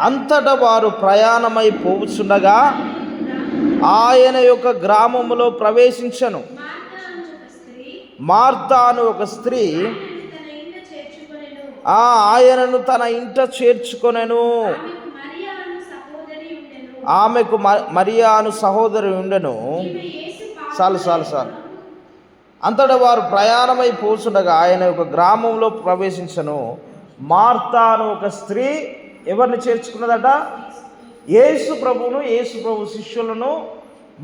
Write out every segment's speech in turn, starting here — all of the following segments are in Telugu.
అంతటా వారు ప్రయాణమై పోవుచుండగా ఆయన యొక్క గ్రామములో ప్రవేశించను. మార్తా అను ఒక స్త్రీ ఆయనను తన ఇంట చేర్చుకొనెను. ఆమెకు మరియా అను సహోదరి ఉండెను. చాలు. అంతటా వారు ప్రయాణమై పోచుండగా ఆయన యొక్క గ్రామంలో ప్రవేశించను. మార్తా అను ఒక స్త్రీ ఎవరిని చేర్చుకున్నదట? యేసు ప్రభువును, యేసు ప్రభు శిష్యులను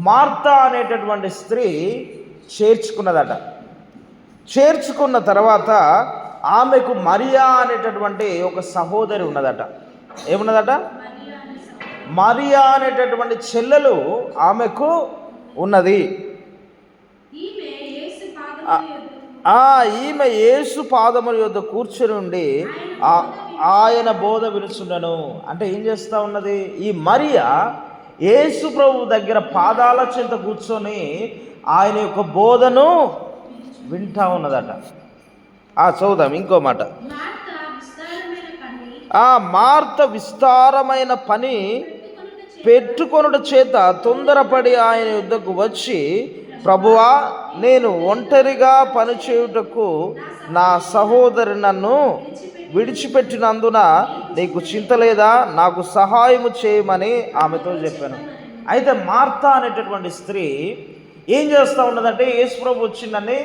మార్తా అనేటటువంటి స్త్రీ చేర్చుకున్నదట. చేర్చుకున్న తర్వాత ఆమెకు మరియా అనేటటువంటి ఒక సహోదరి ఉన్నదట. ఏమున్నదట? మరియా అనేటటువంటి చెల్లెలు ఆమెకు ఉన్నది. ఈమె యేసు పాదముల యొద్ద కూర్చొని ఉండి ఆయన బోధ వినుచుండెను. అంటే ఏం చేస్తూ ఉన్నది? ఈ మరియా యేసు ప్రభు దగ్గర పాదాల చెంత కూర్చొని ఆయన యొక్క బోధను వింటా ఉన్నదట. చదువుదాం ఇంకో మాట. మార్త విస్తారమైన పని పెట్టుకొనుట చేత తొందరపడి ఆయన యుద్ధకు వచ్చి, ప్రభువా, నేను ఒంటరిగా పనిచేయుటకు నా సహోదరి నన్ను విడిచిపెట్టినందున నీకు చింత లేదా? నాకు సహాయము చేయమని ఆమెతో చెప్పాను. అయితే మార్తా అనేటటువంటి స్త్రీ ఏం చేస్తూ ఉన్నదంటే, యేసు ప్రభు వచ్చిందని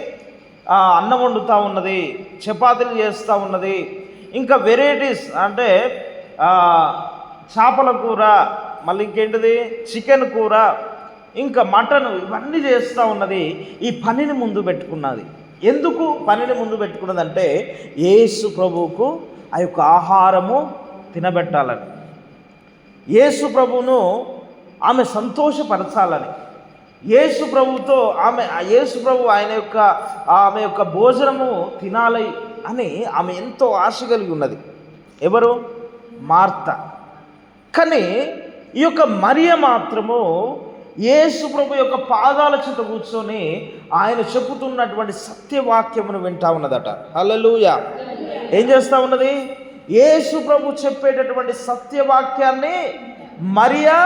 అన్నం వండుతూ ఉన్నది, చపాతీలు చేస్తూ ఉన్నది, ఇంకా వెరైటీస్ అంటే చేపల కూర, మళ్ళీ ఇంకేంటిది చికెన్ కూర, ఇంకా మటన్, ఇవన్నీ చేస్తూ ఉన్నది. ఈ పనిని ముందు పెట్టుకున్నది. ఎందుకు పనిని ముందు పెట్టుకున్నదంటే యేసు ప్రభువుకు ఆ యొక్క ఆహారము తినబెట్టాలని, యేసు ప్రభువును ఆమె సంతోషపరచాలని, యేసు ప్రభుతో యేసు ప్రభు ఆమె యొక్క భోజనము తినాలి అని ఆమె ఎంతో ఆశ కలిగి ఉన్నది. ఎవరు? మార్త. కానీ ఈ యొక్క మరియ మాత్రము యేసు ప్రభు యొక్క పాదాల చెంత కూర్చొని ఆయన చెప్పుతున్నటువంటి సత్యవాక్యమును వింటా ఉన్నదట. హల్లెలూయా. ఏం చేస్తూ ఉన్నది? యేసు ప్రభు చెప్పేటటువంటి సత్యవాక్యాన్ని మరియా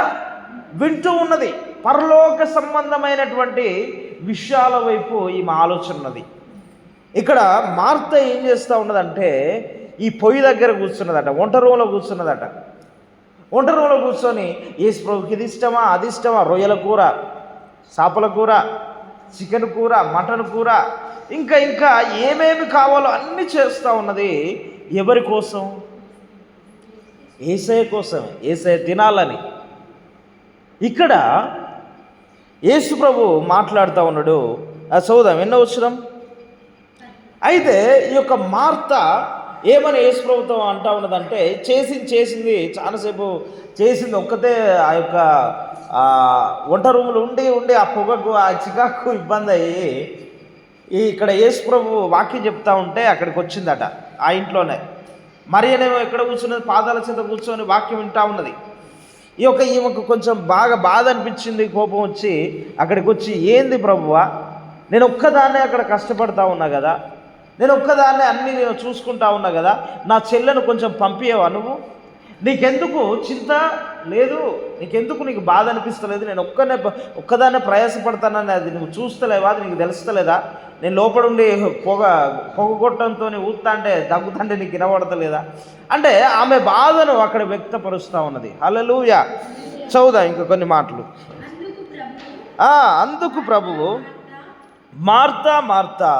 వింటూ ఉన్నది. పరలోక సంబంధమైనటువంటి విషయాల వైపు ఈమె ఆలోచన ఉన్నది. ఇక్కడ మార్త ఏం చేస్తూ ఉన్నదంటే ఈ పొయ్యి దగ్గర కూర్చున్నదట, వంట రూమ్లో కూర్చున్నదట. వంట రూమ్లో కూర్చొని యేసు ప్రభుకి ఇది ఇష్టమా, అది ఇష్టమా, రొయ్యల కూర, చేపల కూర, చికెన్ కూర, మటన్ కూర, ఇంకా ఏమేమి కావాలో అన్నీ చేస్తూ ఉన్నది. ఎవరి కోసం? యేసయ్య కోసం, యేసయ్య తినాలని. ఇక్కడ యేసు ప్రభు మాట్లాడుతూ ఉన్నాడు. చదువుదాం, ఎన్నో వచనం. అయితే ఈ యొక్క మార్త ఏమని యేసు ప్రభుతో అంటా ఉన్నదంటే, చేసింది చాలాసేపు చేసింది ఒక్కతే. ఆ యొక్క వంట రూములు ఉండి ఆ పొగకు, ఆ చికాకు ఇబ్బంది అయ్యి ఇక్కడ యేసు ప్రభు వాక్యం చెప్తా ఉంటే అక్కడికి వచ్చిందట. ఆ ఇంట్లోనే మరియనేమో ఎక్కడ కూర్చున్నది? పాదాల చెంత కూర్చొని వాక్యం వింటా ఉన్నది. ఈమెకు కొంచెం బాగా బాధ అనిపించింది, కోపం వచ్చి అక్కడికి వచ్చి, ఏంది ప్రభువా, నేను ఒక్కదాన్నే అక్కడ కష్టపడతా ఉన్నా కదా, నేను ఒక్కదాన్నే అన్నీ నేను చూసుకుంటా ఉన్నా కదా, నా చెల్లెను కొంచెం పంపించేవా నువ్వు? నీకెందుకు చింత లేదు? నీకు బాధ అనిపిస్తలేదు? నేను ఒక్కదాన్నే ప్రయాసపడతానని అది నువ్వు చూస్తలేవా? అది నీకు తెలుస్తలేదా? నేను లోపడుండి పొగగొట్టంతో ఊతా అంటే దగ్గుతంటే నీకు వినబడతలేదా? అంటే ఆమె బాధను అక్కడ వ్యక్తపరుస్తూ ఉన్నది. హల్లెలూయా. చదువుదాం ఇంకా కొన్ని మాటలు. అందుకు ప్రభువు, మార్తా మార్తా,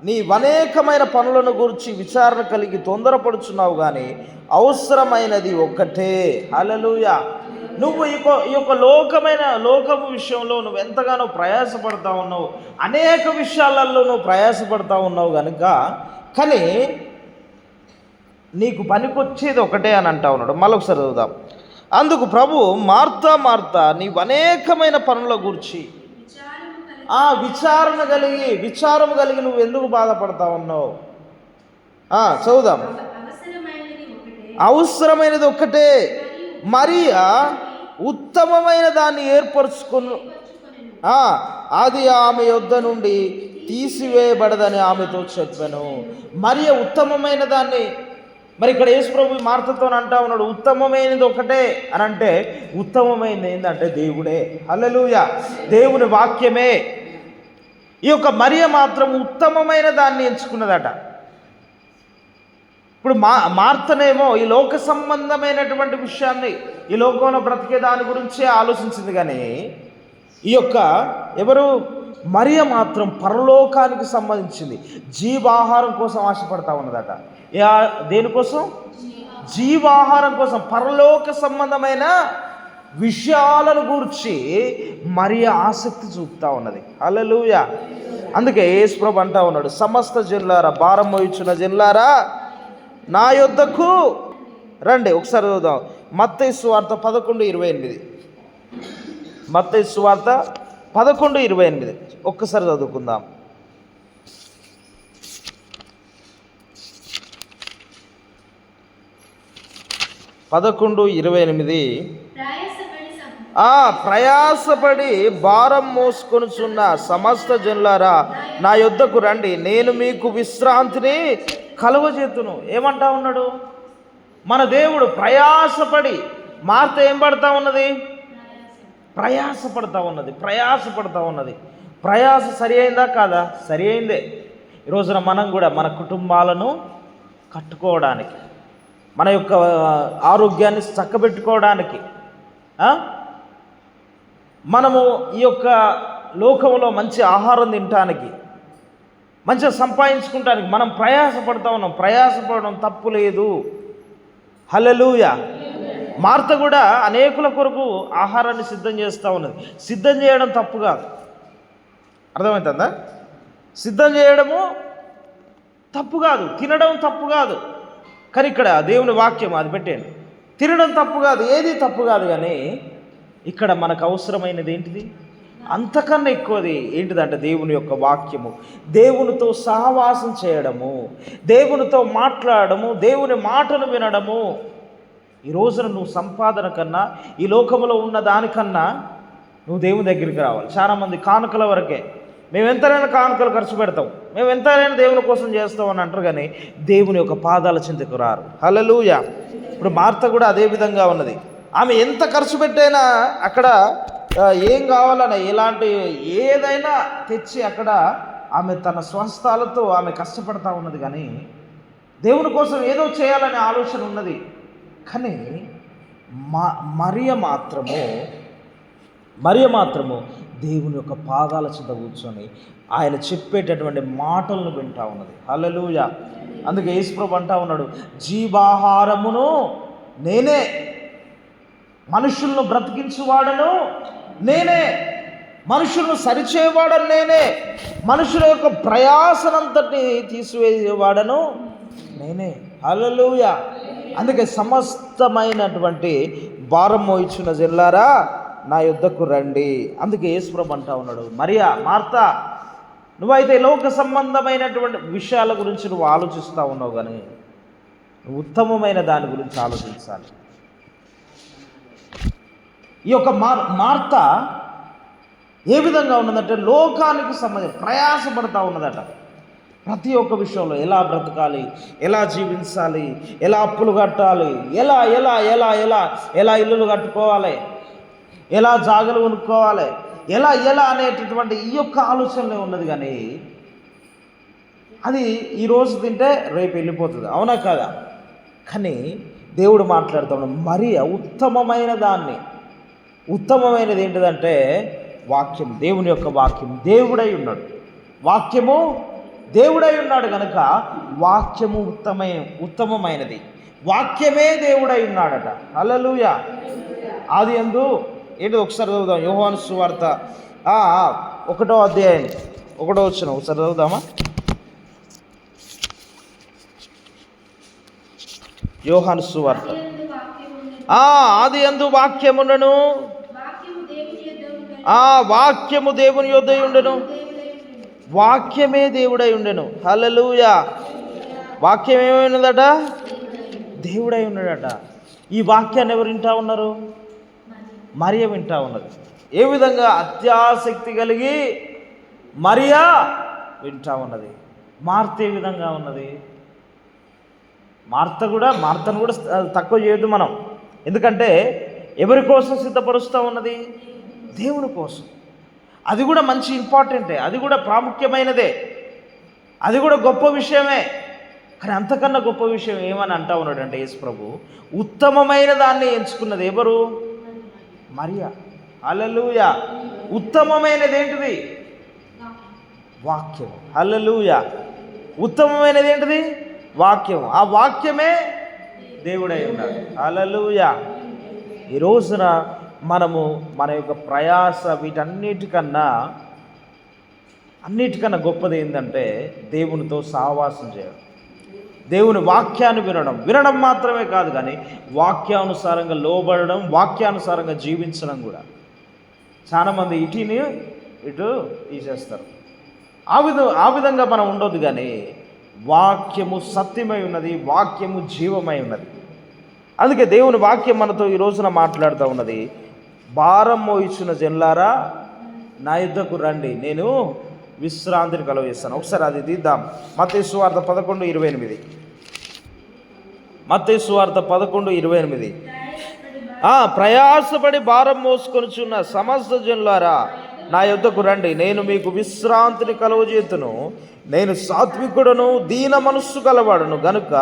నీ అనేకమైన పనులను గురించి విచారణ కలిగి తొందరపడుచున్నావు, కానీ అవసరమైనది ఒక్కటే. హల్లెలూయా. నువ్వు ఈ యొక్క లోకము విషయంలో నువ్వు ఎంతగానో ప్రయాసపడతా ఉన్నావు, అనేక విషయాలలో నువ్వు ప్రయాసపడతా ఉన్నావు కనుక, కానీ నీకు పనికొచ్చేది ఒకటే అని అంటా ఉన్నాడు. మళ్ళొకసారి చదువుదాం. అందుకు ప్రభు, మార్తా మార్తా, నీవు అనేకమైన పనుల గురించి విచారము కలిగి నువ్వు ఎందుకు బాధపడతా ఉన్నావు? చదువుదాం. అవసరమైనది ఒక్కటే, మరియా ఉత్తమమైన దాన్ని ఏర్పరచుకును, అది ఆమె యొద్ద నుండి తీసివేయబడదని ఆమెతో చెప్పాను. మరియా ఉత్తమమైన దాన్ని మరి ఇక్కడ యేసు ప్రభు మార్తతో అంటా ఉన్నాడు, ఉత్తమమైనది ఒకటే అని అంటే, ఉత్తమమైనది ఏంటంటే దేవుడే. హల్లెలూయా, దేవుని వాక్యమే. ఈ యొక్క మరియ మాత్రం ఉత్తమమైన దాన్ని ఎంచుకున్నదట. ఇప్పుడు మార్తనేమో ఈ లోక సంబంధమైనటువంటి విషయాన్ని, ఈ లోకంలో బ్రతికే దాని గురించే ఆలోచించింది. కానీ ఈ యొక్క ఎవరు మరియ మాత్రం పరలోకానికి సంబంధించింది, జీవాహారం కోసం ఆశపడతా ఉన్నదట. దేనికోసం? జీవాహారం కోసం, పరలోక సంబంధమైన విషయాలను గూర్చి మరియ ఆసక్తి చూపుతా ఉన్నది. హల్లెలూయా. అందుకే యేసు ప్రభు అంటా ఉన్నాడు, సమస్త జనులారా, భారం మోయుచున్న జనులారా నా యొద్దకు రండి. ఒకసారి చదువుదాం, మత్తయి సువార్త 11:28. మత్తయి సువార్త 11:28 ఒక్కసారి చదువుకుందాం. ప్రయాసపడి భారం మోసుకొనుచున్న సమస్త జనులారా నా యొద్దకు రండి, నేను మీకు విశ్రాంతిని కలుగజేతును. ఏమంటా ఉన్నాడు? మన దేవుడు ప్రయాసపడి, మార్త ఏం పడతా ఉన్నది? ప్రయాసపడతా ఉన్నది. ప్రయాస సరి అయిందా కాదా? సరి అయిందే. ఈరోజున మనం కూడా మన కుటుంబాలను కట్టుకోవడానికి, మన యొక్క ఆరోగ్యాన్ని చక్కబెట్టుకోవడానికి, మనము ఈ యొక్క లోకంలో మంచి ఆహారం తినటానికి, మంచిగా సంపాదించుకుంటానికి మనం ప్రయాసపడతా ఉన్నాం. ప్రయాసపడడం తప్పు లేదు. హల్లెలూయా. మార్త కూడా అనేకుల కొరకు ఆహారాన్ని సిద్ధం చేస్తూ ఉన్నది. సిద్ధం చేయడం తప్పు కాదు, అర్థమవుతుందా? సిద్ధం చేయడము తప్పు కాదు, తినడం తప్పు కాదు. కానీ ఇక్కడ దేవుని వాక్యం అది పెట్టేయండి. తినడం తప్పు కాదు, ఏది తప్పు కాదు. కానీ ఇక్కడ మనకు అవసరమైనది ఏంటిది? అంతకన్నా ఎక్కువది ఏంటిదంటే దేవుని యొక్క వాక్యము, దేవునితో సహవాసం చేయడము, దేవునితో మాట్లాడము, దేవుని మాటలు వినడము. ఈ రోజున నువ్వు సంపాదన కన్నా, ఈ లోకంలో ఉన్న దానికన్నా నువ్వు దేవుని దగ్గరికి రావాలి. చాలామంది కానుకల వరకే, మేము ఎంతైనా కానుకలు ఖర్చు పెడతాం, మేము ఎంతైనా దేవుని కోసం చేస్తాం అని అంటారు. కానీ దేవుని యొక్క పాదాల చింతకు రారు. హల్లెలూయా. ఇప్పుడు మార్త కూడా అదే విధంగా ఉన్నది. ఆమె ఎంత ఖర్చు పెట్టైనా అక్కడ ఏం కావాలన్నా, ఎలాంటి ఏదైనా తెచ్చి అక్కడ ఆమె తన స్వస్థాలతో ఆమె కష్టపడతా ఉన్నది. కానీ దేవుని కోసం ఏదో చేయాలనే ఆలోచన ఉన్నది. కానీ మరియ మాత్రము దేవుని యొక్క పాదాల చింత కూర్చొని ఆయన చెప్పేటటువంటి మాటలను వింటా ఉన్నది. హల్లెలూయా. అందుకే యేసు ప్రభు అంటా ఉన్నాడు, జీవాహారమును నేనే, మనుషులను బ్రతికించువాడను నేనే, మనుషులను సరిచేయవాడను నేనే, మనుషుల యొక్క ప్రయాసనంతటిని తీసివేసేవాడను నేనే. హల్లెలూయా. అందుకే సమస్తమైనటువంటి భారం మోయిచున్న జనులారా నా యొద్దకు రండి. అందుకే యేసు ప్రభు అంటా ఉన్నాడు, మరియా, మార్త, నువ్వైతే లోక సంబంధమైనటువంటి విషయాల గురించి నువ్వు ఆలోచిస్తూ ఉన్నావు, కానీ నువ్వు ఉత్తమమైన దాని గురించి ఆలోచించాలి. ఈ యొక్క మార్త ఏ విధంగా ఉన్నదంటే లోకానికి సంబంధించి ప్రయాసపడతా ఉన్నదట. ప్రతి ఒక్క విషయంలో ఎలా బ్రతకాలి, ఎలా జీవించాలి, ఎలా అప్పులు కట్టాలి, ఎలా ఎలా ఎలా ఎలా ఎలా ఇల్లులు కట్టుకోవాలి, ఎలా జాగలు కొనుక్కోవాలి, ఎలా ఎలా అనేటటువంటి ఈ యొక్క ఆలోచనలే ఉన్నది. కానీ అది ఈరోజు తింటే రేపు వెళ్ళిపోతుంది, అవునా కదా? కానీ దేవుడు మాట్లాడుతాడు, మరియ ఉత్తమమైనది ఏంటిదంటే వాక్యం, దేవుని యొక్క వాక్యం. దేవుడై ఉన్నాడు, వాక్యము దేవుడై ఉన్నాడు కనుక వాక్యము ఉత్తమమైనది. వాక్యమే దేవుడై ఉన్నాడట. హల్లెలూయా. ఆది యందు ఏంటి ఒకసారి చదువుదాం, యోహాను సువార్త 1వ అధ్యాయం 1వ వచనం ఒకసారి చదువుదామా? యోహాను సువార్త. ఆది యందు వాక్యముండెను, వాక్యము దేవుని యొద్ద ఉండెను, వాక్యమే దేవుడై ఉండెను. హల్లెలూయా. వాక్యం ఏమైనదట? దేవుడై ఉన్నాడట. ఈ వాక్యాన్ని ఎవరు వింటా ఉన్నారు? మరియ వింటా ఉన్నది. ఏ విధంగా? అత్యాసక్తి కలిగి మరియ వింటా ఉన్నది. మార్త ఏ విధంగా ఉన్నది? మార్తను కూడా తక్కువ చేయొద్దు మనం. ఎందుకంటే ఎవరి కోసం సిద్ధపరుస్తూ ఉన్నది? దేవుని కోసం. అది కూడా మంచి ఇంపార్టెంటే, అది కూడా ప్రాముఖ్యమైనదే, అది కూడా గొప్ప విషయమే. కానీ అంతకన్నా గొప్ప విషయం ఏమని అంటా ఉన్నాడంటే యేసు ప్రభు, ఉత్తమమైన దాన్ని ఎంచుకున్నది ఎవరు? మరియా. హల్లెలూయా. ఉత్తమమైనది ఏంటిది? వాక్యం. హల్లెలూయా. ఉత్తమమైనది ఏంటిది? వాక్యం. ఆ వాక్యమే దేవుడై ఉన్నాడు. హల్లెలూయా. ఈ రోజున మనము మన యొక్క ప్రయాస వీటన్నిటికన్నా గొప్పది ఏంటంటే దేవునితో సహవాసం చేయడం, దేవుని వాక్యాన్ని వినడం మాత్రమే కాదు, కానీ వాక్యానుసారంగా లోబడడం, వాక్యానుసారంగా జీవించడం కూడా. చాలామంది ఇటు తీసేస్తారు. ఆ విధంగా మనం ఉండొద్దు. కానీ వాక్యము సత్యమై ఉన్నది, వాక్యము జీవమై ఉన్నది. అందుకే దేవుని వాక్యం మనతో ఈ రోజున మాట్లాడుతూ ఉన్నది. భారం మోయిచున్న జనులారా నా యుద్ధకు రండి, నేను విశ్రాంతిని కలుగజేస్తాను. ఒకసారి అది తీద్దాం. మత్తయి సువార్త 11:28. మత్తయి సువార్త 11:28. ప్రయాసపడి భారం మోసుకొనుచున్న సమస్త జనులారా నా యుద్ధకు రండి, నేను మీకు విశ్రాంతిని కలుగజేతును. నేను సాత్వికుడను, దీన మనస్సు గలవాడును గనుక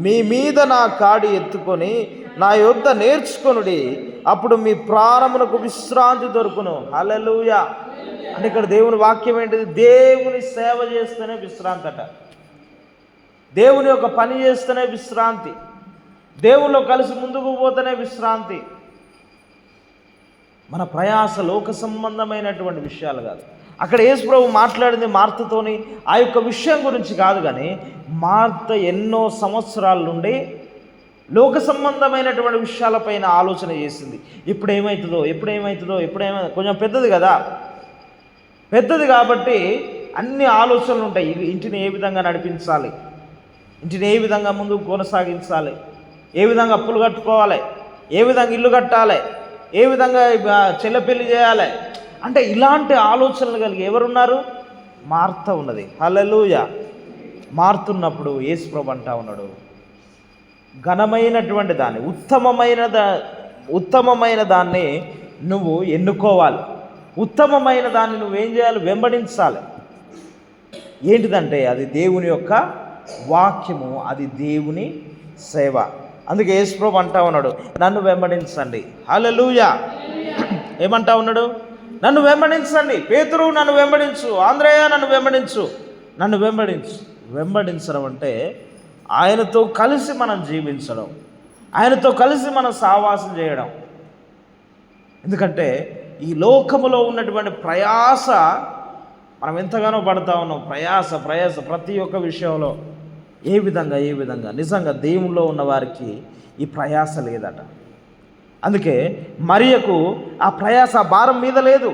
మీ మీద నా కాడి ఎత్తుకొని నా యొద్ద నేర్చుకొనుడి, అప్పుడు మీ ప్రాణమునకు విశ్రాంతి దొరుకును. హల్లెలూయా. అంటే ఇక్కడ దేవుని వాక్యం ఏంటిది? దేవుని సేవ చేస్తేనే విశ్రాంతి అట. దేవుని యొక్క పని చేస్తేనే విశ్రాంతి. దేవునిలో కలిసి ముందుకు పోతేనే విశ్రాంతి. మన ప్రయాస లోక సంబంధమైనటువంటి విషయాలు కాదు. అక్కడ యేసు ప్రభు మాట్లాడింది మార్తతోని ఆ యొక్క విషయం గురించి కాదు, కానీ మార్త ఎన్నో సంవత్సరాల నుండి లోక సంబంధమైనటువంటి విషయాలపైన ఆలోచన చేసింది. ఇప్పుడు ఏమవుతుందో కొంచెం పెద్దది కదా, పెద్దది కాబట్టి అన్ని ఆలోచనలు ఉంటాయి. ఇంటిని ఏ విధంగా నడిపించాలి, ఇంటిని ఏ విధంగా ముందుకు కొనసాగించాలి, ఏ విధంగా అప్పులు కట్టుకోవాలి, ఏ విధంగా ఇల్లు కట్టాలి, ఏ విధంగా చెల్లెపెళ్లి చేయాలి, అంటే ఇలాంటి ఆలోచనలు కలిగి ఎవరున్నారు? మార్త ఉన్నది. హల్లెలూయా. మారుతున్నప్పుడు యేసు ప్రభు అంటా ఉన్నాడు, ఘనమైనటువంటి దాన్ని, ఉత్తమమైన దాన్ని నువ్వు ఎన్నుకోవాలి. ఉత్తమమైన దాన్ని నువ్వేం చేయాలి? వెంబడించాలి. ఏంటిదంటే అది దేవుని యొక్క వాక్యము, అది దేవుని సేవ. అందుకే యేసు ప్రభు అంటా ఉన్నాడు, నన్ను వెంబడించండి. హల్లెలూయా. ఏమంటా ఉన్నాడు? నన్ను వెంబడించండి. పేతురు నన్ను వెంబడించు, ఆంద్రేయ నన్ను వెంబడించు. వెంబడించడం అంటే ఆయనతో కలిసి మనం జీవించడం, ఆయనతో కలిసి మనం సహవాసం చేయడం. ఎందుకంటే ఈ లోకములో ఉన్నటువంటి ప్రయాస మనం ఎంతగానో పడుతూ ఉన్నాం. ప్రయాస ప్రతి ఒక్క విషయంలో ఏ విధంగా నిజంగా దేవుల్లో ఉన్న వారికి ఈ ప్రయాస లేదట. అందుకే మరియకు ఆ ప్రయాస భారం మీద లేదు,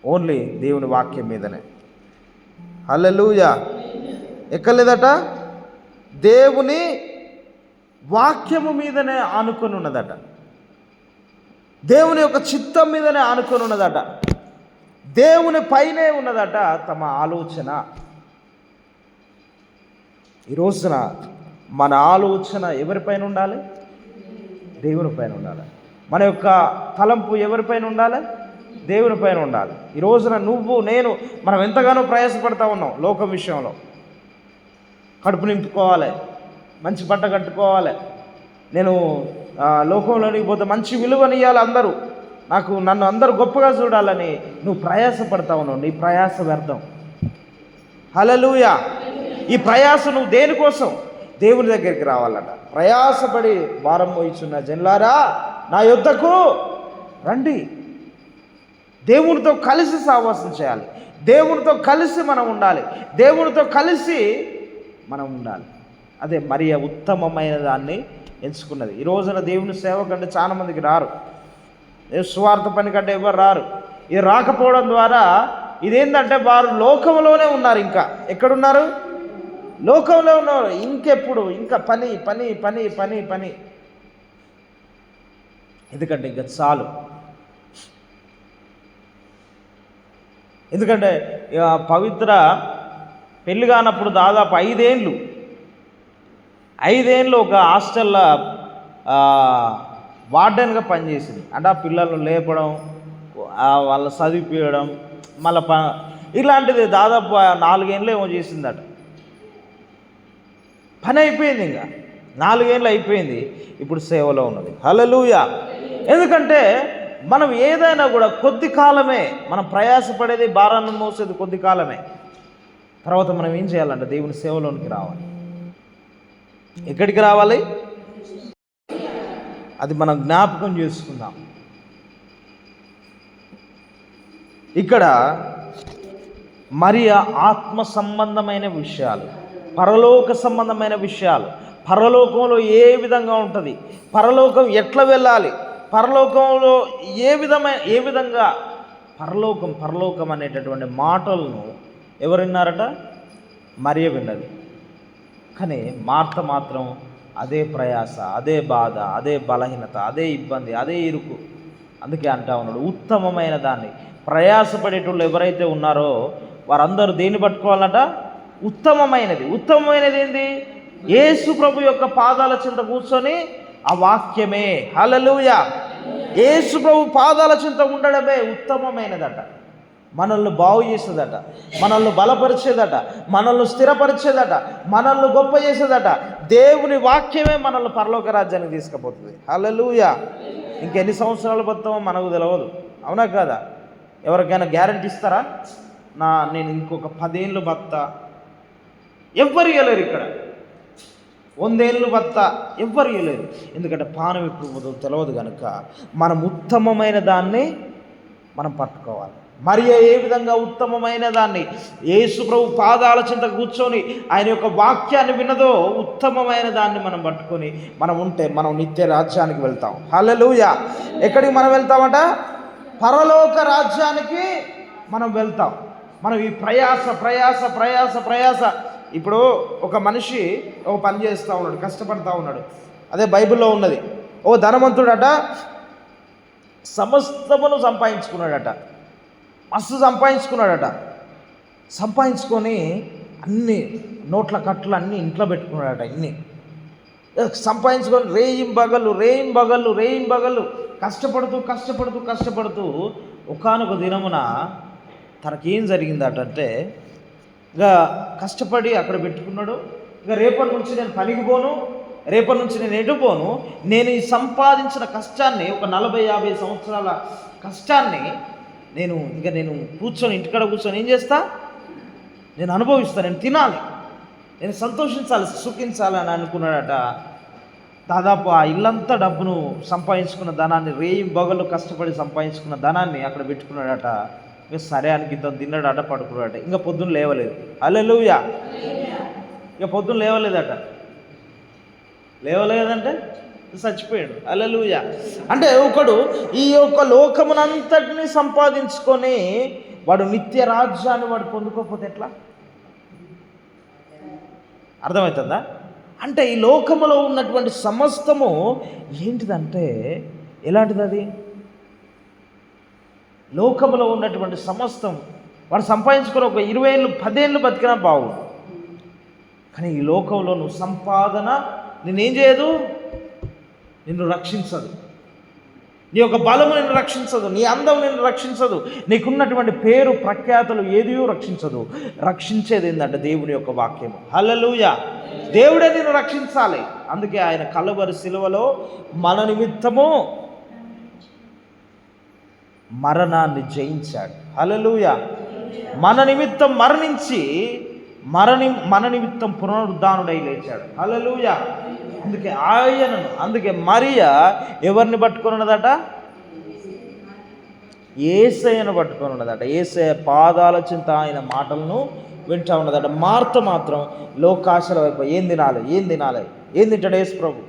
ఓన్లీ దేవుని వాక్యం మీదనే. హల్లెలూయా. ఎక్కలేదట, దేవుని వాక్యము మీదనే ఆనుకొని ఉన్నదట, దేవుని యొక్క చిత్తం మీదనే ఆనుకొని ఉన్నదట, దేవుని పైనే ఉన్నదట తమ ఆలోచన. ఈ రోజున మన ఆలోచన ఎవరిపైన ఉండాలి? దేవుని పైన ఉండాలి. మన యొక్క తలంపు ఎవరిపైన ఉండాలి? దేవుని పైన ఉండాలి. ఈ రోజున నువ్వు నేను మనం ఎంతగానో ప్రయాసపడతా ఉన్నాం లోకం విషయంలో. కడుపు నింపుకోవాలి, మంచి బట్ట కట్టుకోవాలి, నేను లోకంలోనికి పోతే మంచి విలువనియాలి, నన్ను అందరూ గొప్పగా చూడాలని నువ్వు ప్రయాసపడతా ఉన్నావు. నీ ప్రయాస వ్యర్థం. హల్లెలూయా. ఈ ప్రయాస నువ్వు దేనికోసం? దేవుని దగ్గరికి రావాలట. ప్రయాసపడి భారం మోయిచున్న జనులారా నా యొద్దకు రండి. దేవునితో కలిసి సహవాసం చేయాలి, దేవునితో కలిసి మనం ఉండాలి, దేవునితో కలిసి మనం ఉండాలి. అదే మరియ ఉత్తమమైన దాన్ని ఎంచుకున్నది. ఈ రోజున దేవుని సేవ కంటే చాలామందికి రారు, సువార్త పని కంటే ఎవరు రారు. ఇది రాకపోవడం ద్వారా ఇదేంటంటే వారు లోకంలోనే ఉన్నారు. ఇంకా ఎక్కడున్నారు? లోకంలో ఉన్నారు. ఇంకెప్పుడు ఇంకా పని పని పని పని పని ఎందుకంటే ఇంకా చాలు. ఎందుకంటే పవిత్ర పెళ్ళి కానప్పుడు దాదాపు 5 ఏళ్ళు 5 ఏళ్ళు ఒక హాస్టల్లో వార్డెన్గా పనిచేసింది. అంటే ఆ పిల్లలను లేపడం, వాళ్ళ చదివిపించడం, మళ్ళీ ఇలాంటిది దాదాపు 4 ఏళ్ళు ఏమో చేసిందట. పని అయిపోయింది, ఇంకా 4 ఏళ్ళు అయిపోయింది, ఇప్పుడు సేవలో ఉన్నది. హల్లెలూయా. ఎందుకంటే మనం ఏదైనా కూడా కొద్ది కాలమే, మనం ప్రయాసపడేది, భారాన్ని మోసేది కొద్ది కాలమే. తర్వాత మనం ఏం చేయాలంటే దేవుని సేవలోనికి రావాలి. ఎక్కడికి రావాలి? అది మనం జ్ఞాపకం చేసుకుందాం. ఇక్కడ మరియ ఆత్మ సంబంధమైన విషయాలు, పరలోక సంబంధమైన విషయాలు, పరలోకంలో ఏ విధంగా ఉంటుంది, పరలోకం ఎట్లా వెళ్ళాలి, పరలోకంలో ఏ విధంగా పరలోకం అనేటటువంటి మాటలను ఎవరు విన్నారట? మరియ విన్నది. కానీ మార్త మాత్రం అదే ప్రయాస, అదే బాధ, అదే బలహీనత, అదే ఇబ్బంది, అదే ఇరుకు. అందుకే అంటా ఉన్నాడు, ఉత్తమమైన దాన్ని. ప్రయాసపడేటోళ్ళు ఎవరైతే ఉన్నారో వారందరూ దేన్ని పట్టుకోవాలట? ఉత్తమమైనది. ఉత్తమమైనది ఏంది? యేసు ప్రభు యొక్క పాదాల చింత కూర్చొని ఆ వాక్యమే. హల్లెలూయా. యేసు ప్రభు పాదాల చింత ఉండడమే ఉత్తమమైనదట. మనల్ని బాగు చేసేదట, మనల్ని బలపరిచేదట, మనల్ని స్థిరపరిచేదట, మనల్ని గొప్ప చేసేదట. దేవుని వాక్యమే మనల్ని పరలోక రాజ్యానికి తీసుకుపోతుంది. హల్లెలూయా. ఇంకెన్ని సంవత్సరాలు బతామో మనకు తెలియదు, అవునా కాదా? ఎవరికైనా గ్యారంటీ ఇస్తారా? నేను ఇంకొక 10 ఏళ్ళు బతా? ఎవ్వరు ఇవ్వలేరు. ఇక్కడ 100 ఏళ్ళు బతా ఎవ్వరు ఇవ్వలేరు. ఎందుకంటే పానం ఎప్పుడు పోతుందో తెలియదు కనుక మనం ఉత్తమమైన దాన్ని మనం పట్టుకోవాలి. మరియ ఏ విధంగా ఉత్తమమైన దాన్ని, యేసు ప్రభు పాదాల చింత కూర్చొని ఆయన యొక్క వాక్యాన్ని విన్నదో, ఉత్తమమైన దాన్ని మనం పట్టుకొని మనం ఉంటే మనం నిత్య రాజ్యానికి వెళ్తాం. హల్లెలూయా. ఎక్కడికి మనం వెళ్తామట? పరలోక రాజ్యానికి మనం వెళ్తాం. మనం ఈ ప్రయాస ఇప్పుడు ఒక మనిషి ఒక పని చేస్తూ ఉన్నాడు, కష్టపడతా ఉన్నాడు. అదే బైబిల్లో ఉన్నది. ఓ ధనవంతుడట సమస్తమును సంపాదించుకున్నాడట, మస్తు సంపాదించుకున్నాడట. సంపాదించుకొని అన్ని నోట్ల కట్టలు అన్నీ ఇంట్లో పెట్టుకున్నాడట. ఇన్ని సంపాదించుకొని రేయిం బగళ్ళు కష్టపడుతూ ఒకానొక దినమున తనకేం జరిగిందటంటే, ఇక కష్టపడి అక్కడ పెట్టుకున్నాడు. ఇక రేపటి నుంచి నేను పనికి పోను, రేపటి నుంచి నేను ఎటు పోను, నేను ఈ సంపాదించిన కష్టాన్ని, ఒక 40-50 సంవత్సరాల కష్టాన్ని నేను ఇంటికాడ కూర్చొని ఏం చేస్తా? నేను అనుభవిస్తాను, నేను తినాలి, నేను సంతోషించాలి, సుఖించాలి అని అనుకున్నాడట. దాదాపు ఆ ఇల్లంతా డబ్బును సంపాదించుకున్న ధనాన్ని, రేయింబగళ్ళు కష్టపడి సంపాదించుకున్న ధనాన్ని అక్కడ పెట్టుకున్నాడట. ఇక సరే అని గిద్దం తిన్నాడట, పడుకున్నాడట. ఇంకా పొద్దున్న లేవలేదు. హల్లెలూయా. ఇక పొద్దున్న లేవలేదంటే చచ్చిపోయాడు. హల్లెలూయా. అంటే ఒకడు ఈ యొక్క లోకమునంతటిని సంపాదించుకొని వాడు నిత్య రాజ్యాన్ని వాడు పొందుకోకపోతే ఎట్లా? అర్థమవుతుందా? అంటే ఈ లోకములో ఉన్నటువంటి సమస్తము ఏంటిదంటే ఎలాంటిది? అది లోకములో ఉన్నటువంటి సమస్తం వాడు సంపాదించుకొని ఒక 20 ఏళ్ళు 10 ఏళ్ళు బతికినా బాగుండు. కానీ ఈ లోకంలో నువ్వు సంపాదన నేనేం చేయదు, నిన్ను రక్షించదు. నీ యొక్క బలము నిన్ను రక్షించదు, నీ అందం నిన్ను రక్షించదు, నీకున్నటువంటి పేరు ప్రఖ్యాతులు ఏదియో రక్షించదు. రక్షించేది ఏంటంటే దేవుని యొక్క వాక్యము. హల్లెలూయా. దేవుడే నిన్ను రక్షించాలి. అందుకే ఆయన కలువరి శిలువలో మన నిమిత్తము మరణాన్ని జయించాడు. హల్లెలూయా. మన నిమిత్తం మరణించి మన నిమిత్తం పునరుద్ధానుడై లేచాడు. హల్లెలూయా. అందుకే మరియ ఎవరిని పట్టుకొని ఉన్నదట? యేసయ్యను పట్టుకొని ఉన్నదట. యేసయ్య పాదాల చింత ఆయన మాటలను వింటా ఉన్నదట. మార్త మాత్రం లోకాశల వైపు ఏం తినాలి ఏం తింటాడు యేసు ప్రభు?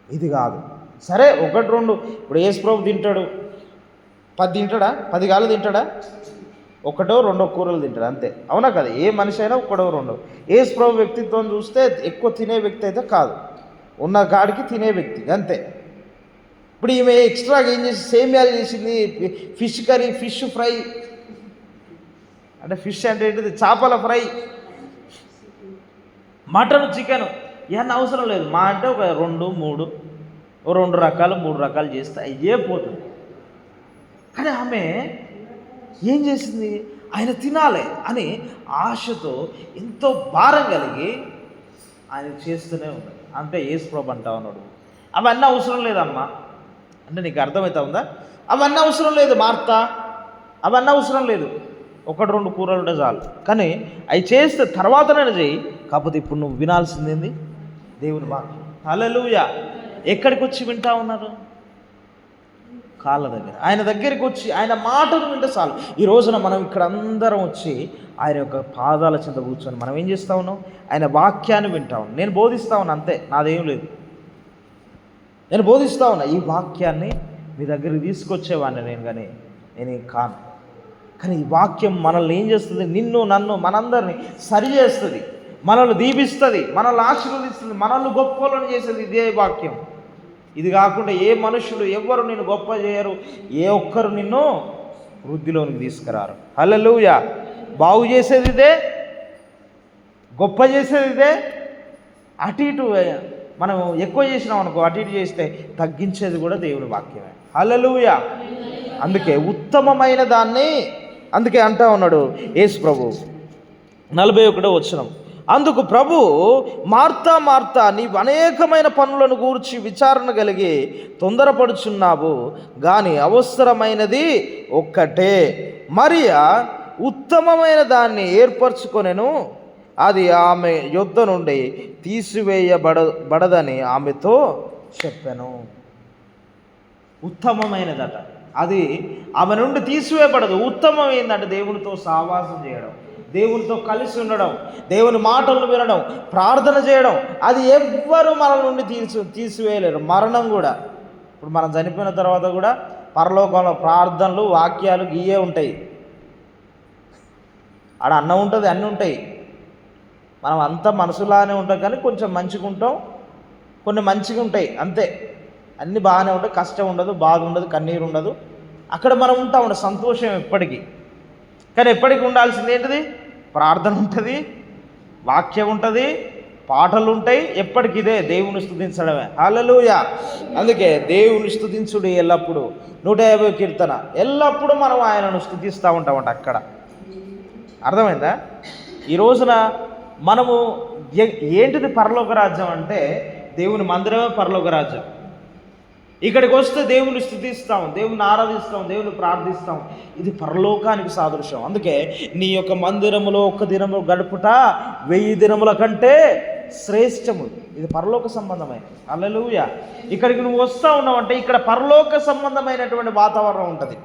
ఇది కాదు. సరే 1-2 ఇప్పుడు యేసు ప్రభు తింటాడు, 10 తింటాడా? 10 గాలు తింటాడా? 1-2 కూరలు తింటాడు, అంతే. అవునా కదా? ఏ మనిషి అయినా 1-2. యేసు ప్రభు వ్యక్తిత్వం చూస్తే ఎక్కువ తినే వ్యక్తి అయితే కాదు, ఉన్న కాడికి తినే వ్యక్తి, అంతే. ఇప్పుడు ఈమె ఎక్స్ట్రాగా ఏం చేసి సేమియాలు చేసింది, ఫిష్ కర్రీ, ఫిష్ ఫ్రై. అంటే ఫిష్ అంటే ఏంటిది? చేపల ఫ్రై. మటన్ చికెన్ ఇవన్నీ అవసరం లేదు. మా అంటే ఒక 2 రకాలు 3 రకాలు చేస్తే అయ్యే పోతుంది. కానీ ఆమె ఏం చేసింది, ఆయన తినాలి అని ఆశతో ఎంతో భారం కలిగి ఆయన చేస్తూనే ఉన్నది. అంటే యేసుప్రభు అంటా ఉన్నాడు, అవన్నీ అవసరం లేదమ్మా. అంటే నీకు అర్థమవుతా ఉందా? అవన్నీ అవసరం లేదు మార్తా, అవన్నీ అవసరం లేదు. 1-2 కూరలు ఉంటే చాలు. కానీ అవి చేస్తే తర్వాతనే చేయి. కాకపోతే ఇప్పుడు నువ్వు వినాల్సింది ఏంది? దేవుని వాక్యం. హల్లెలూయా. ఎక్కడికి వచ్చి వింటా ఉన్నారు? కాళ్ళ దగ్గర. ఆయన దగ్గరికి వచ్చి ఆయన మాటలు వింటే చాలు. ఈ రోజున మనం ఇక్కడ అందరం వచ్చి ఆయన యొక్క పాదాల చెంత కూర్చొని మనం ఏం చేస్తూ ఉన్నాం? ఆయన వాక్యాన్ని వింటా ఉన్నాం. నేను బోధిస్తా ఉన్నా అంతే, నాదేం లేదు. నేను బోధిస్తా ఉన్నా. ఈ వాక్యాన్ని మీ దగ్గరికి తీసుకొచ్చేవాడిని నేను కాను. కానీ ఈ వాక్యం మనల్ని ఏం చేస్తుంది? నిన్ను నన్ను మనందరినీ సరి చేస్తుంది, మనల్ని దీపిస్తుంది, మనల్ని ఆశీర్వదిస్తుంది, మనల్ని గొప్పలను చేసేది ఇదే వాక్యం. ఇది కాకుండా ఏ మనుషులు ఎవ్వరు నిన్ను గొప్ప చేయరు, ఏ ఒక్కరు నిన్ను వృద్ధిలోనికి తీసుకురారు. హల్లెలూయా. బాగు చేసేది ఇదే, గొప్ప చేసేది ఇదే. అటు ఇటు మనం ఎక్కువ చేసినాం అనుకో, అటు ఇటు చేస్తే తగ్గించేది కూడా దేవుని వాక్యమే. హల్లెలూయా. అందుకే ఉత్తమమైన దాన్ని అందుకే అంటా ఉన్నాడు యేసు ప్రభు 41వ వచనం. అందుకు ప్రభు, మార్తా మార్తా, నీవు అనేకమైన పనులను గూర్చి విచారణ కలిగి తొందరపడుచున్నావు, కానీ అవసరమైనది ఒక్కటే. మరియా ఉత్తమమైన దాన్ని ఏర్పరచుకొనెను, అది ఆమె యొద్ద నుండి తీసివేయబడదని ఆమెతో చెప్పాను. ఉత్తమమైనదట, అది ఆమె నుండి తీసివేయబడదు. ఉత్తమం ఏంటంటే దేవునితో సహవాసం చేయడం, దేవునితో కలిసి ఉండడం, దేవుని మాటలను వినడం, ప్రార్థన చేయడం. అది ఎవ్వరూ మన నుండి తీసివేయలేరు. మరణం కూడా, ఇప్పుడు మనం చనిపోయిన తర్వాత కూడా పరలోకంలో ప్రార్థనలు వాక్యాలు గీయే ఉంటాయి. ఆడ అన్నం ఉంటుంది, అన్నీ ఉంటాయి. మనం అంతా మనసులానే ఉంటాం, కానీ కొంచెం మంచిగా ఉంటాం, కొన్ని మంచిగా ఉంటాయి అంతే. అన్నీ బాగానే ఉంటాయి, కష్టం ఉండదు, బాధ ఉండదు, కన్నీరు ఉండదు. అక్కడ మనం ఉంటాం సంతోషం ఎప్పటికీ. కానీ ఎప్పటికీ ఉండాల్సింది ఏంటిది? ప్రార్థన ఉంటుంది, వాక్యం ఉంటుంది, పాటలు ఉంటాయి. ఎప్పటికి ఇదే దేవుని స్తుతించడమే. హల్లెలూయా. అందుకే దేవుని స్తుతించుడు ఎల్లప్పుడూ. 150 కీర్తన ఎల్లప్పుడూ మనం ఆయనను స్తుతిస్తూ ఉంటామంట. అక్కడ అర్థమైందా? ఈ రోజున మనము ఏంటిది పరలోక రాజ్యం అంటే దేవుని మందిరమే పరలోక రాజ్యం. ఇక్కడికి వస్తే దేవుని స్తుతిస్తాం, దేవుని ఆరాధిస్తాం, దేవుని ప్రార్థిస్తాం. ఇది పరలోకానికి సాదృశ్యం. అందుకే నీ యొక్క మందిరములో 1 దినము గడుపుట 1000 దినముల కంటే శ్రేష్టము. ఇది పరలోక సంబంధమైన. హల్లెలూయా. ఇక్కడికి నువ్వు వస్తూ ఉన్నావంటే ఇక్కడ పరలోక సంబంధమైనటువంటి వాతావరణం ఉంటుంది.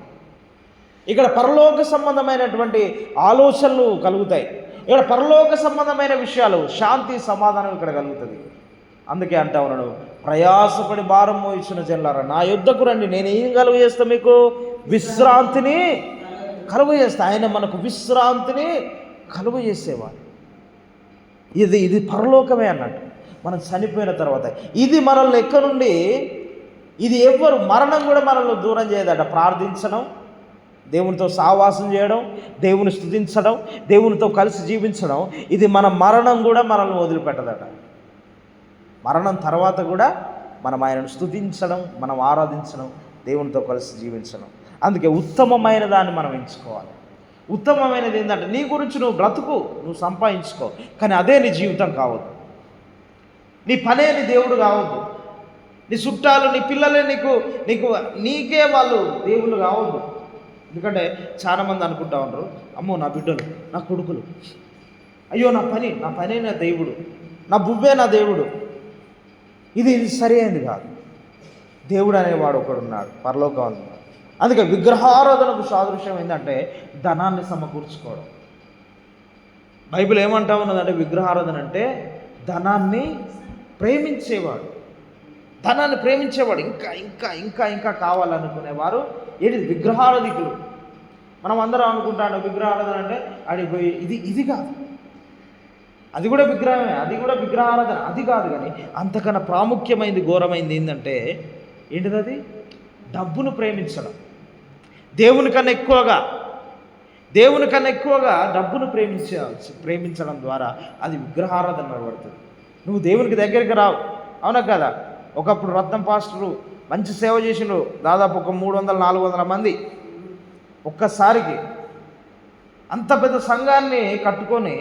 ఇక్కడ పరలోక సంబంధమైనటువంటి ఆలోచనలు కలుగుతాయి. ఇక్కడ పరలోక సంబంధమైన విషయాలు, శాంతి సమాధానం ఇక్కడ కలుగుతుంది. అందుకే అంటా ఉన్నాడు, ప్రయాసపడి భారం మోయించిన జనులారా నా యొద్దకు రండి, నేను ఏం కలుగు చేస్తా? మీకు విశ్రాంతిని కలుగు చేస్తా. ఆయన మనకు విశ్రాంతిని కలుగు చేసేవాడు. ఇది పరలోకమే అన్నట్టు. మనం చనిపోయిన తర్వాత ఇది మనల్ని ఎక్కడి నుండి, ఇది ఎవ్వరు, మరణం కూడా మనల్ని దూరం చేయదట. ప్రార్థించడం, దేవునితో సహవాసం చేయడం, దేవుని స్తుతించడం, దేవునితో కలిసి జీవించడం, ఇది మన మరణం కూడా మనల్ని వదిలిపెట్టదట. మరణం తర్వాత కూడా మనం ఆయనను స్తుతించడం, మనం ఆరాధించడం, దేవునితో కలిసి జీవించడం. అందుకే ఉత్తమమైన దాన్ని మనం ఎంచుకోవాలి. ఉత్తమమైనది ఏంటంటే నీ గురించి నువ్వు బ్రతుకు, నువ్వు సంపాదించుకో, కానీ అదే నీ జీవితం కావద్దు. నీ పనే నీ దేవుడు కావద్దు. నీ చుట్టాలు, నీ పిల్లలే నీకే వాళ్ళు దేవుళ్ళు కావద్దు. ఎందుకంటే చాలామంది అనుకుంటా ఉంటారు, అమ్మో నా బిడ్డలు, నా కొడుకులు, అయ్యో నా పనే నా దేవుడు, నా బువ్వే నా దేవుడు. ఇది సరి అయింది కాదు. దేవుడు అనేవాడు ఒకడున్నాడు పరలోకంలో. అందుకే విగ్రహారాధనకు సాదృశ్యం ఏంటంటే ధనాన్ని సమకూర్చుకోవడం. బైబిల్ ఏమంటా ఉన్నదంటే విగ్రహారాధన అంటే ధనాన్ని ప్రేమించేవాడు, ధనాన్ని ప్రేమించేవాడు, ఇంకా ఇంకా ఇంకా ఇంకా కావాలనుకునేవారు ఏంటి? విగ్రహారాధికులు. మనం అందరం అనుకుంటాను విగ్రహారాధన అంటే అడిగిపోయి ఇది కాదు. అది కూడా విగ్రహమే, అది కూడా విగ్రహారాధన, అది కాదు. కానీ అంతకన్నా ప్రాముఖ్యమైనది, ఘోరమైంది ఏంటంటే ఏంటిది? అది డబ్బును ప్రేమించడం. దేవుని కన్నా ఎక్కువగా దేవుని కన్నా ఎక్కువగా డబ్బును ప్రేమించడం ద్వారా అది విగ్రహారాధన పడుతుంది. నువ్వు దేవునికి దగ్గరికి రావు. అవునా కదా? ఒకప్పుడు రత్నం పాస్టరు మంచి సేవ చేసిండు, దాదాపు ఒక 300-400 మంది ఒక్కసారికి. అంత పెద్ద సంఘాన్ని కట్టుకొని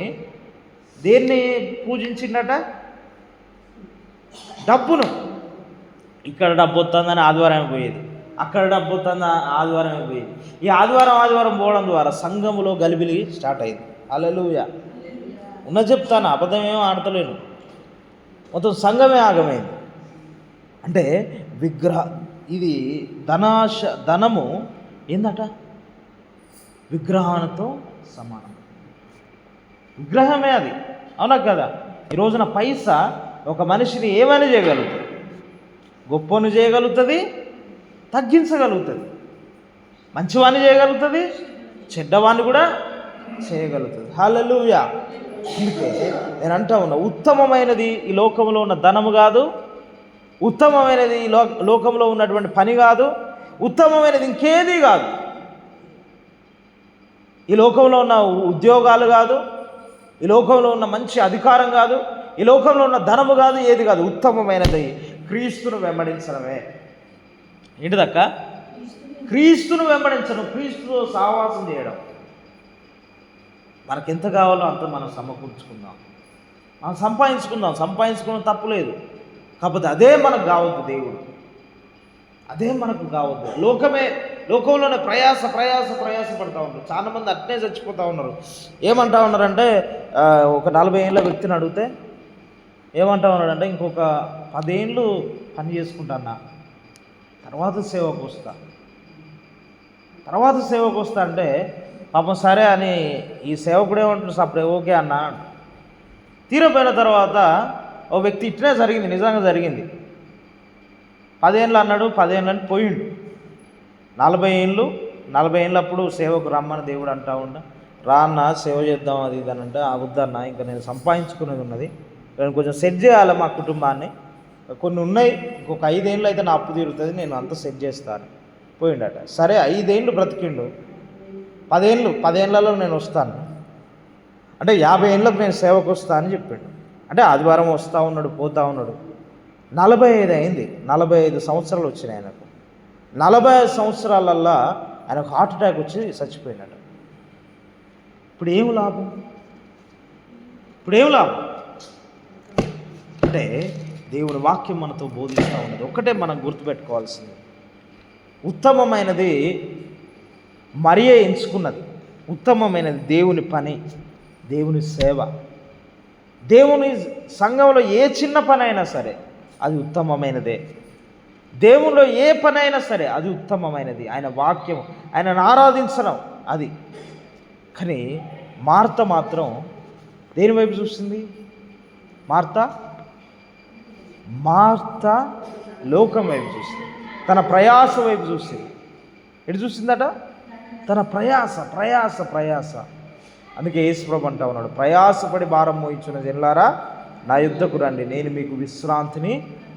దేన్ని పూజించిండట? డబ్బును. ఇక్కడ డబ్బు వస్తుందని ఆదివారం పోయేది, అక్కడ డబ్బు వస్తుందని ఆదివారం పోయేది. ఈ ఆదివారం పోవడం ద్వారా సంఘములో గలిబిలి స్టార్ట్ అయింది. హల్లెలూయా. చెప్తాను, అబద్ధమేమో ఆడతలేను. మొత్తం సంఘమే ఆగమైంది. అంటే ఇది ధనము ఏందట? విగ్రహాలతో సమానం. విగ్రహమే అది. అవునా కదా? ఈ రోజున పైసా ఒక మనిషిని ఏమైనా చేయగలుగుతుంది. గొప్పను చేయగలుగుతుంది, తగ్గించగలుగుతుంది. మంచివాణ్ణి చేయగలుగుతుంది, చెడ్డవాణ్ణి కూడా చేయగలుగుతుంది. హల్లెలూయా. అందుకే నేను అంటా ఉన్నా, ఉత్తమమైనది ఈ లోకంలో ఉన్న ధనము కాదు, ఉత్తమమైనది ఈ లోకంలో ఉన్నటువంటి పని కాదు, ఉత్తమమైనది ఇంకేది కాదు. ఈ లోకంలో ఉన్న ఉద్యోగాలు కాదు, ఈ లోకంలో ఉన్న మంచి అధికారం కాదు, ఈ లోకంలో ఉన్న ధనము కాదు, ఏది కాదు. ఉత్తమమైనది క్రీస్తును వెంబడించడమే. ఏంటిదక్క? క్రీస్తును వెంబడించడం, క్రీస్తుతో సహవాసం చేయడం. మనకెంత కావాలో అంత మనం సమకూర్చుకుందాం, మనం సంపాదించుకున్నాం తప్పులేదు. కాకపోతే అదే మనకు కావద్దు. దేవుడు అదే మనకు కావద్దు. లోకంలోనే ప్రయాస పడుతూ ఉంటారు. చాలామంది అట్నే చచ్చిపోతూ ఉన్నారు. ఏమంటా ఉన్నారంటే, ఒక 40 ఏళ్ళ వ్యక్తిని అడిగితే ఏమంటా ఉన్నాడంటే, ఇంకొక 10 ఏళ్ళు పని చేసుకుంటాన్నా, తర్వాత సేవకు వస్తా అంటే, పాపం సరే అని ఈ సేవకుడు ఏమంటాడు, అప్పుడే ఓకే అన్నా. తీరపోయిన తర్వాత ఓ వ్యక్తి ఇట్లనే జరిగింది, నిజంగా జరిగింది. 10 ఏళ్ళు అన్నాడు, 10 ఏళ్ళని పోయిండు. 40 ఏళ్ళు అప్పుడు సేవకు రమ్మని దేవుడు అంటా ఉండ, రా అన్న సేవ చేద్దాం అది ఇది అని అంటే, వద్దన్న ఇంకా నేను సంపాదించుకునేది ఉన్నది, నేను కొంచెం సెట్ చేయాలి మా కుటుంబాన్ని, కొన్ని ఉన్నాయి, ఇంకొక 5 ఏళ్ళు అయితే నా అప్పు తీరుతుంది, నేను అంతా సెట్ చేస్తాను. పోయిండట. సరే 5 ఏళ్ళు బ్రతికిండు. 10 ఏళ్ళలో నేను వస్తాను అంటే 50 ఏళ్ళకు నేను సేవకు వస్తా అని చెప్పిండు. అంటే ఆదివారం వస్తూ ఉన్నాడు, పోతూ ఉన్నాడు. 45 అయింది. 45 సంవత్సరాలు వచ్చినాయి ఆయనకు. 45 సంవత్సరాలల్లా ఆయనకు హార్ట్ అటాక్ వచ్చి చచ్చిపోయినాడు. ఇప్పుడు ఏం లాభం? అంటే దేవుని వాక్యం మనతో బోధిస్తూ ఉన్నది. ఒక్కటే మనం గుర్తుపెట్టుకోవాల్సింది, ఉత్తమమైనది మరియే ఎంచుకున్నది. ఉత్తమమైనది దేవుని పని, దేవుని సేవ. దేవుని సంఘంలో ఏ చిన్న పని అయినా సరే అది ఉత్తమమైనదే. దేవునిలో ఏ పని అయినా సరే అది ఉత్తమమైనది. ఆయన వాక్యం, ఆయనను ఆరాధించడం అది. కానీ మార్త మాత్రం దేని వైపు చూస్తుంది? మార్త లోకం వైపు చూస్తుంది, తన ప్రయాస వైపు చూస్తుంది. ఎటు చూసిందట? తన ప్రయాస. అందుకే యేసుప్రభు అంటా ఉన్నాడు, ప్రయాసపడి భారం మోయించున్న జనులారా నా యుద్ధకు రండి, నేను మీకు విశ్రాంతిని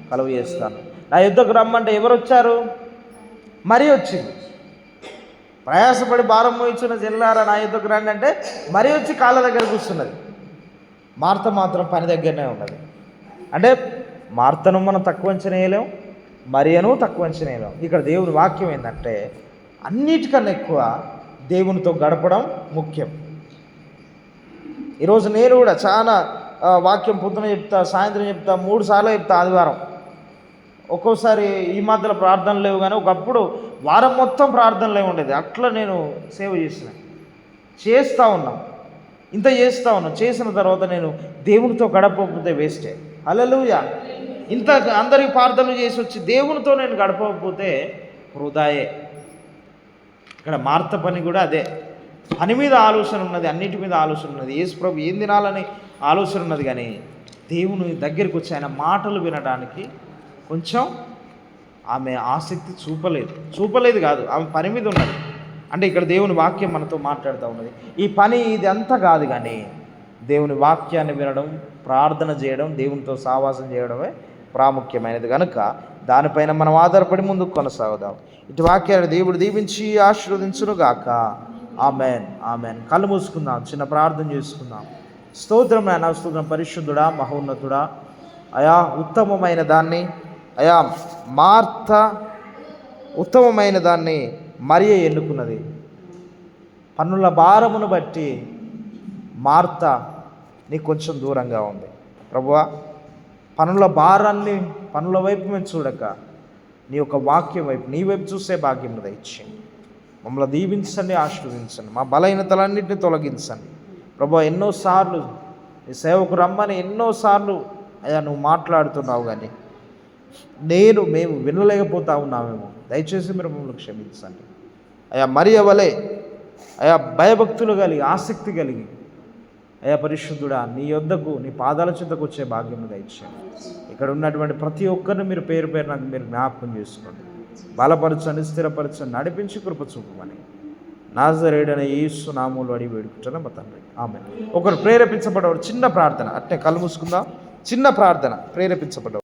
కలుగజేస్తాను. నా యుద్ధకు రమ్మంటే ఎవరు వచ్చారు? మరి వచ్చింది. ప్రయాసపడి భారం మోయించున్న జనులారా నా యుద్ధకు రండి అంటే మరి వచ్చి కాళ్ళ దగ్గర కూర్చున్నది. మార్త మాత్రం పని దగ్గరనే ఉన్నది. అంటే మార్తను మనం తక్కువ అంచనా వేయలేం, మరియను తక్కువ అంచనా వేయలేం. ఇక్కడ దేవుని వాక్యం ఏంటంటే, అన్నిటికన్నా ఎక్కువ దేవునితో గడపడం ముఖ్యం. ఈరోజు నేను కూడా చాలా వాక్యం పొద్దున చెప్తా, సాయంత్రం చెప్తా, 3 సార్లు చెప్తా ఆదివారం. ఒక్కోసారి ఈ మధ్యలో ప్రార్థనలు లేవు, కానీ ఒకప్పుడు వారం మొత్తం ప్రార్థనలే ఉండేది. అట్లా నేను సేవ చేస్తూ ఉన్నాం. చేసిన తర్వాత నేను దేవునితో గడపకపోతే వేస్టే. హల్లెలూయా. ఇంత అందరికి ప్రార్థనలు చేసి వచ్చి దేవునితో నేను గడపకపోతే వృధాయే. ఇక్కడ మార్త పని కూడా అదే. పని మీద ఆలోచన ఉన్నది, అన్నిటి మీద ఆలోచన ఉన్నది. యేసుప్రభు ఏం తినాలని ఆలోచన ఉన్నది, కానీ దేవుని దగ్గరికి వచ్చి ఆయన మాటలు వినడానికి కొంచెం ఆమె ఆసక్తి చూపలేదు కాదు, ఆమె పని మీద ఉన్నది. అంటే ఇక్కడ దేవుని వాక్యం మనతో మాట్లాడుతూ ఉన్నది. ఈ పని ఇది అంతా కాదు, కానీ దేవుని వాక్యాన్ని వినడం, ప్రార్థన చేయడం, దేవునితో సావాసం చేయడమే ప్రాముఖ్యమైనది. కనుక దానిపైన మనం ఆధారపడి ముందుకు కొనసాగుదాం. ఇటు వాక్యాన్ని దేవుడు దీవించి ఆశీర్వదించునుగాక. Amen amen. కళ్ళు మూసుకుందాం, చిన్న ప్రార్థన చేసుకుందాం. స్తోత్రం నాయన, స్తోత్రం. పరిశుద్ధుడా, మహోన్నతుడా, అయా ఉత్తమమైన దాన్ని, అయా మార్త ఉత్తమమైన దాన్ని మరియ ఎన్నుకున్నది. పన్నుల భారమును బట్టి మార్త నీకు కొంచెం దూరంగా ఉంది. ప్రభువా, పనుల భారాన్ని పనుల వైపు మేము చూడక నీ యొక్క వాక్యం వైపు, నీ వైపు చూసే భాగ్యం దయచేయండి. మమ్మల్ని దీవించండి, ఆశీర్వదించండి. మా బలహీనతలన్నింటినీ తొలగించండి. ప్రభువా, ఎన్నోసార్లు నీ సేవకు రమ్మని ఎన్నోసార్లు అయ్యా నువ్వు మాట్లాడుతున్నావు, కానీ మేము వినలేకపోతా ఉన్నామేమో. దయచేసి మీరు మమ్మల్ని క్షమించండి. అయ్యా మరియ వలె అయా భయభక్తులు కలిగి, ఆసక్తి కలిగి, అయా పరిశుద్ధుడా, నీ యొద్దకు, నీ పాదాల చెంతకు వచ్చే భాగ్యం దయచేయండి. ఇక్కడ ఉన్నటువంటి ప్రతి ఒక్కరిని మీరు పేరు పేరు నాకు మీరు జ్ఞాపకం చేసుకోండి. బలపరచండి, స్థిరపరచండి, నడిపించి కృప చూపమని నాజరేయుడైన యేసు నామములో అడిగి వేడుకుంటున్నాం మా తండ్రి, ఆమేన్. ఒకరు ప్రేరేపించబడేవారు చిన్న ప్రార్థన, అట్నే కళ్ళు మూసుకుందాం. చిన్న ప్రార్థన, ప్రేరేపించబడ్డ